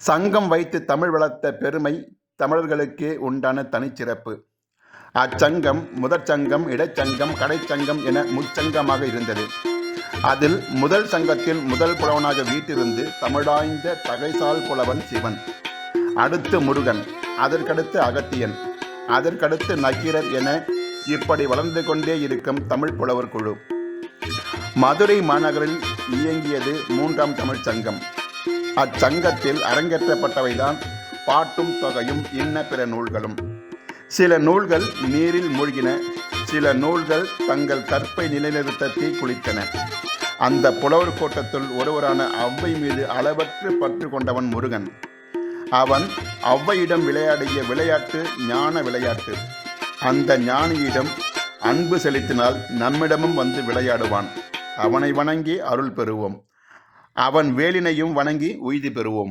சங்கம் வைத்து தமிழ் வளர்த்த பெருமை தமிழர்களுக்கே உண்டான தனிச்சிறப்பு. அச்சங்கம் முதற்சங்கம், இடைச்சங்கம், கடைச்சங்கம் என முச்சங்கமாக இருந்தது. அதில் முதல் சங்கத்தில் முதல் புலவனாக வீட்டிருந்து தமிழாய்ந்த தகைசால் புலவன் சிவன், அடுத்து முருகன், அதற்கடுத்து அகத்தியன், அதற்கடுத்து நக்கீரர் என இப்படி வளர்ந்து கொண்டே இருக்கும் தமிழ் புலவர் குழு. மதுரை மாநகரில் இயங்கியது மூன்றாம் தமிழ் சங்கம். அச்சங்கத்தில் அரங்கேற்றப்பட்டவைதான் பாட்டும் தொகையும் இன்ன பிற நூல்களும். சில நூல்கள் நீரில் மூழ்கின, சில நூல்கள் தங்கள் கற்பை நிலைநிறுத்த தீக்குளித்தன. அந்த புலவர் கூட்டத்தில் ஒருவரான ஔவை மீது அளவற்று பற்று கொண்டவன் முருகன். அவன் ஔவையிடம் விளையாடிய விளையாட்டு ஞான விளையாட்டு. அந்த ஞானியிடம் அன்பு செலுத்தினால் நம்மிடமும் வந்து விளையாடுவான். அவனை வணங்கி அருள் பெறுவோம். அவன் வேலினையும் வணங்கி உய்தி பெறுவோம்.